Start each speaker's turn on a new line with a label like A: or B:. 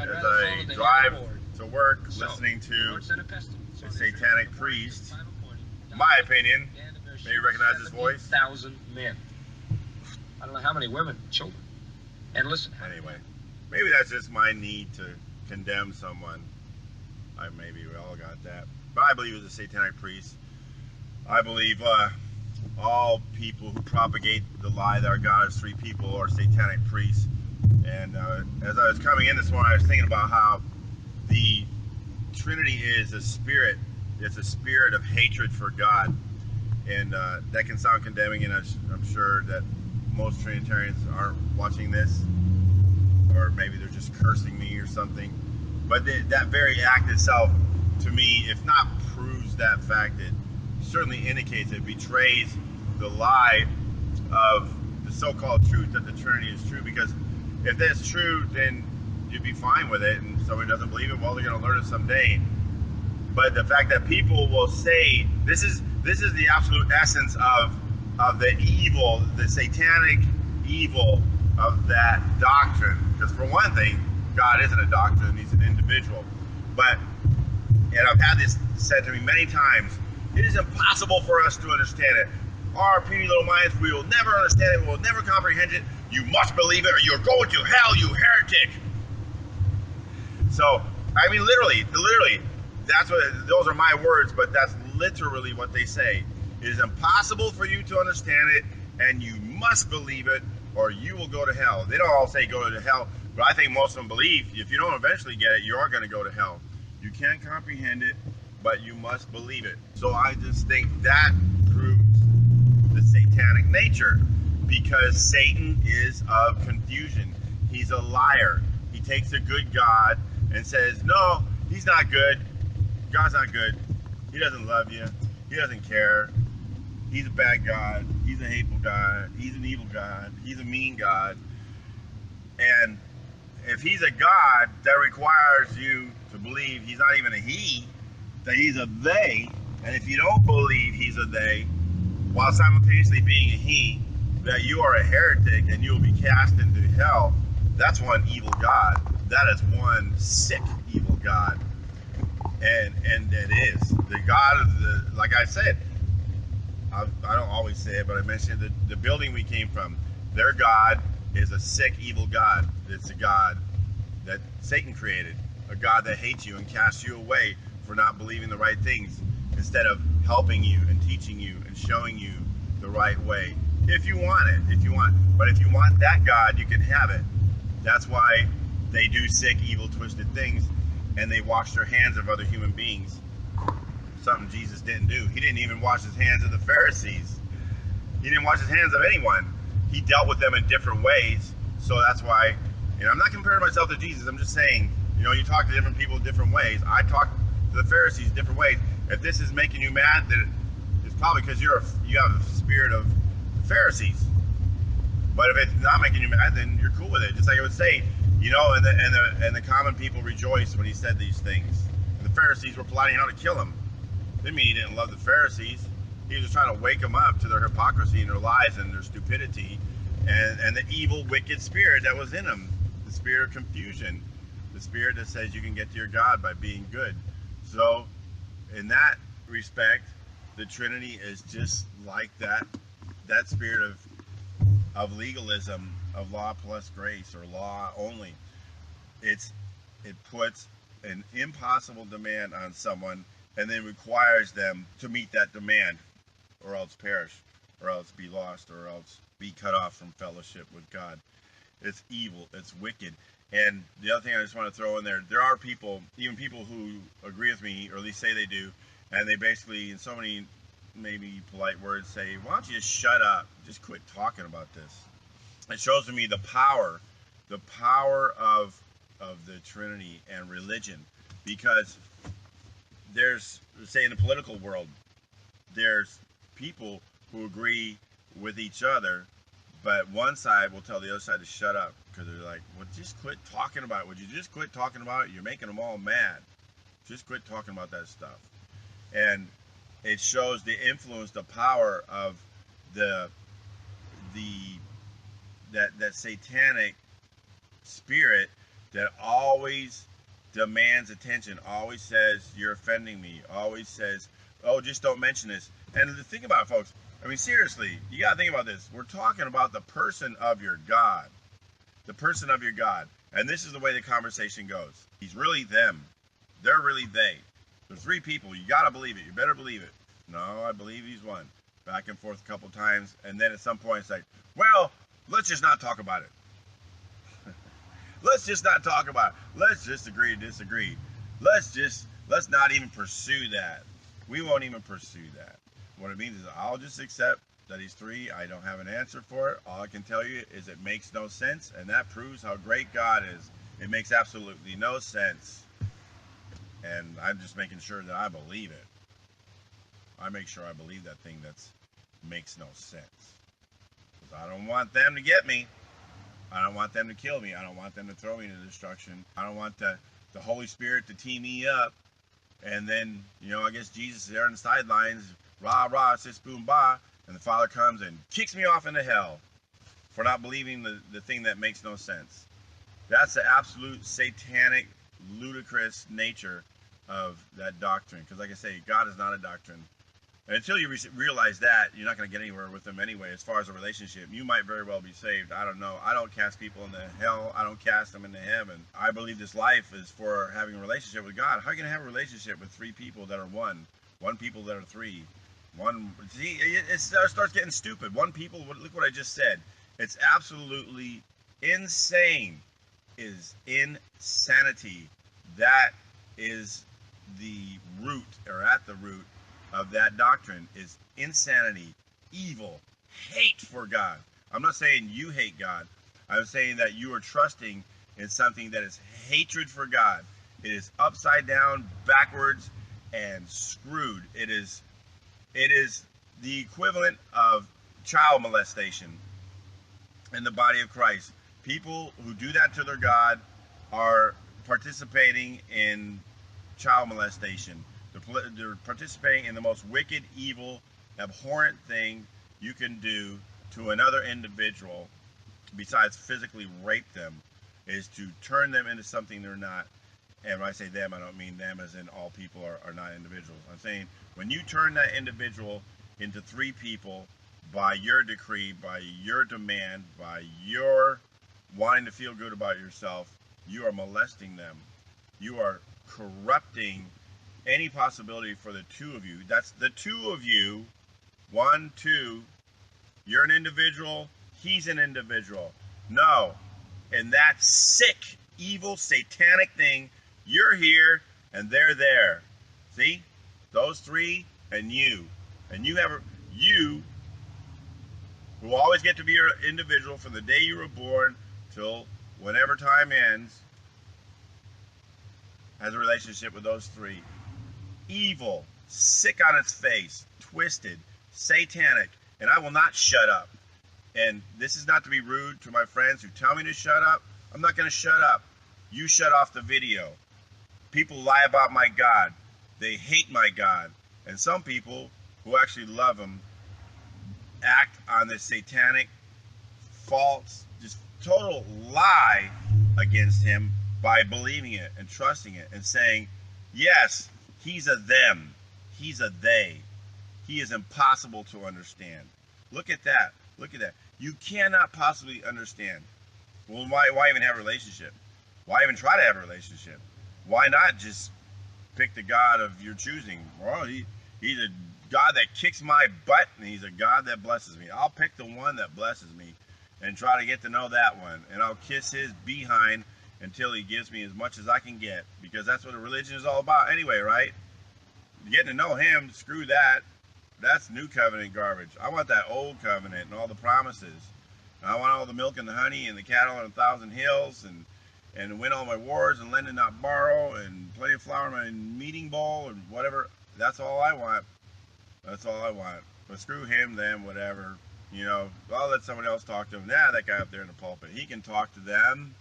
A: as I drive to work listening to a satanic priest, in my opinion, maybe recognize his voice.
B: 1,000 men. I don't know how many women, children. And listen.
A: Anyway, maybe that's just my need to condemn someone. Maybe we all got that. But I believe it's a satanic priest. I believe all people who propagate the lie that our God is three people are satanic priests. And as I was coming in this morning, I was thinking about how the Trinity is a spirit. It's a spirit of hatred for God. And that can sound condemning, and I'm sure that most Trinitarians aren't watching this, or maybe they're just cursing me or something. But that very act itself, to me, if not proves that fact, it certainly indicates, it betrays the lie of the so-called truth that the Trinity is true. Because if that's true, then you'd be fine with it, and somebody doesn't believe it, well, they're going to learn it someday. But the fact that people will say this is the absolute essence of the evil, the satanic evil of that doctrine. Because for one thing, God isn't a doctrine, he's an individual. And I've had this said to me many times, it is impossible for us to understand it. Our puny little minds, we will never understand it, we will never comprehend it. You must believe it or you're going to hell, you heretic. So, I mean, literally, those are my words, but that's literally what they say. It is impossible for you to understand it, and you must believe it, or you will go to hell. They don't all say go to hell, but I think most of them believe if you don't eventually get it, you are going to go to hell. You can't comprehend it, but you must believe it. So I just think that proves the satanic nature, because Satan is of confusion. He's a liar. He takes a good God and says, no, he's not good. God's not good. He doesn't love you. He doesn't care. He's a bad God. He's a hateful God. He's an evil God. He's a mean God. And if he's a God that requires you to believe he's not even a he, that he's a they, and if you don't believe he's a they, while simultaneously being a he, that you are a heretic and you will be cast into hell, that's one evil God. That is one sick evil God. And it is. The God of the, like I said, I don't always say it, but I mentioned the building we came from, their God is a sick, evil God. It's a God that Satan created, a God that hates you and casts you away for not believing the right things, instead of helping you and teaching you and showing you the right way. If you want it, but if you want that God, you can have it. That's why they do sick, evil, twisted things, and they wash their hands of other human beings. Something Jesus didn't do. He didn't even wash his hands of the Pharisees. He didn't wash his hands of anyone. He dealt with them in different ways. So that's why, I'm not comparing myself to Jesus. I'm just saying, you talk to different people different ways. I talk to the Pharisees different ways. If this is making you mad, then it's probably because you have a spirit of the Pharisees. But if it's not making you mad, then you're cool with it. Just like I would say, and the common people rejoiced when he said these things. And the Pharisees were plotting how to kill him. Didn't mean he didn't love the Pharisees. He was just trying to wake them up to their hypocrisy and their lies and their stupidity and the evil, wicked spirit that was in them. The spirit of confusion. The spirit that says you can get to your God by being good. So, in that respect, the Trinity is just like that spirit of legalism, of law plus grace, or law only. It puts an impossible demand on someone and then requires them to meet that demand, or else perish, or else be lost, or else be cut off from fellowship with God. It's evil, it's wicked. And the other thing I just want to throw in there are people, even people who agree with me, or at least say they do, and they basically, in so many maybe polite words, say, why don't you just shut up, just quit talking about this. It shows to me the power of the Trinity and religion, because there's, say in the political world, there's people who agree with each other, but one side will tell the other side to shut up, because they're like, well, just quit talking about it. Would you just quit talking about it? You're making them all mad. Just quit talking about that stuff. And it shows the influence, the power of that satanic spirit that always demands attention, always says, you're offending me, always says, oh, just don't mention this. And the thing about it, folks, I mean, seriously, you got to think about this. We're talking about the person of your God. The person of your God. And this is the way the conversation goes. He's really them. They're really they. There's three people. You got to believe it. You better believe it. No, I believe he's one. Back and forth a couple times. And then at some point it's like, well, let's just not talk about it. Let's just not talk about it. Let's just agree to disagree. Let's not even pursue that. We won't even pursue that. What it means is I'll just accept that he's three. I don't have an answer for it. All I can tell you is it makes no sense, and that proves how great God is. It makes absolutely no sense. And I'm just making sure that I believe it. I make sure I believe that thing that makes no sense. Because I don't want them to get me. I don't want them to kill me. I don't want them to throw me into destruction. I don't want the Holy Spirit to tee me up. And then, I guess Jesus is there on the sidelines, rah, rah, sis, boom, bah. And the Father comes and kicks me off into hell for not believing the thing that makes no sense. That's the absolute satanic, ludicrous nature of that doctrine. Because like I say, God is not a doctrine. And until you realize that, you're not going to get anywhere with them anyway as far as a relationship. You might very well be saved. I don't know. I don't cast people into hell. I don't cast them into heaven. I believe this life is for having a relationship with God. How are you going to have a relationship with three people that are one people that are three? See, it starts getting stupid. One people, look what I just said. It's absolutely insane. Is insanity. That is the root, or at the root of that doctrine, is insanity, evil, hate for God. I'm not saying you hate God. I'm saying that you are trusting in something that is hatred for God. It is upside down, backwards, and screwed. It is the equivalent of child molestation in the body of Christ. People who do that to their God are participating in child molestation. They're participating in the most wicked, evil, abhorrent thing you can do to another individual, besides physically rape them, is to turn them into something they're not. And when I say them, I don't mean them as in all people are not individuals. I'm saying when you turn that individual into three people by your decree, by your demand, by your wanting to feel good about yourself, you are molesting them. You are corrupting any possibility for the two of you. That's the two of you. 1, 2. You're an individual. He's an individual. No. And that sick, evil, satanic thing, you're here and they're there. See? Those three and you. And you who always get to be your individual from the day you were born till whenever time ends, has a relationship with those three. Evil, sick on its face, twisted, satanic, and I will not shut up. And this is not to be rude to my friends who tell me to shut up. I'm not going to shut up. You shut off the video. People lie about my God. They hate my God. And some people who actually love him act on this satanic, false, just total lie against him by believing it and trusting it and saying, yes, he's a them. He's a they. He is impossible to understand. Look at that. Look at that. You cannot possibly understand. Well, why even have a relationship? Why even try to have a relationship? Why not just pick the God of your choosing? Well, he's a God that kicks my butt, and he's a God that blesses me. I'll pick the one that blesses me and try to get to know that one. And I'll kiss his behind until he gives me as much as I can get, because that's what a religion is all about anyway, right? Getting to know him, screw that. That's new covenant garbage. I want that old covenant and all the promises. I want all the milk and the honey and the cattle on 1,000 hills, and win all my wars and lend and not borrow, and plenty of flour in my meeting bowl and whatever. That's all I want. That's all I want. But screw him, them, whatever. I'll let someone else talk to him. That guy up there in the pulpit, he can talk to them.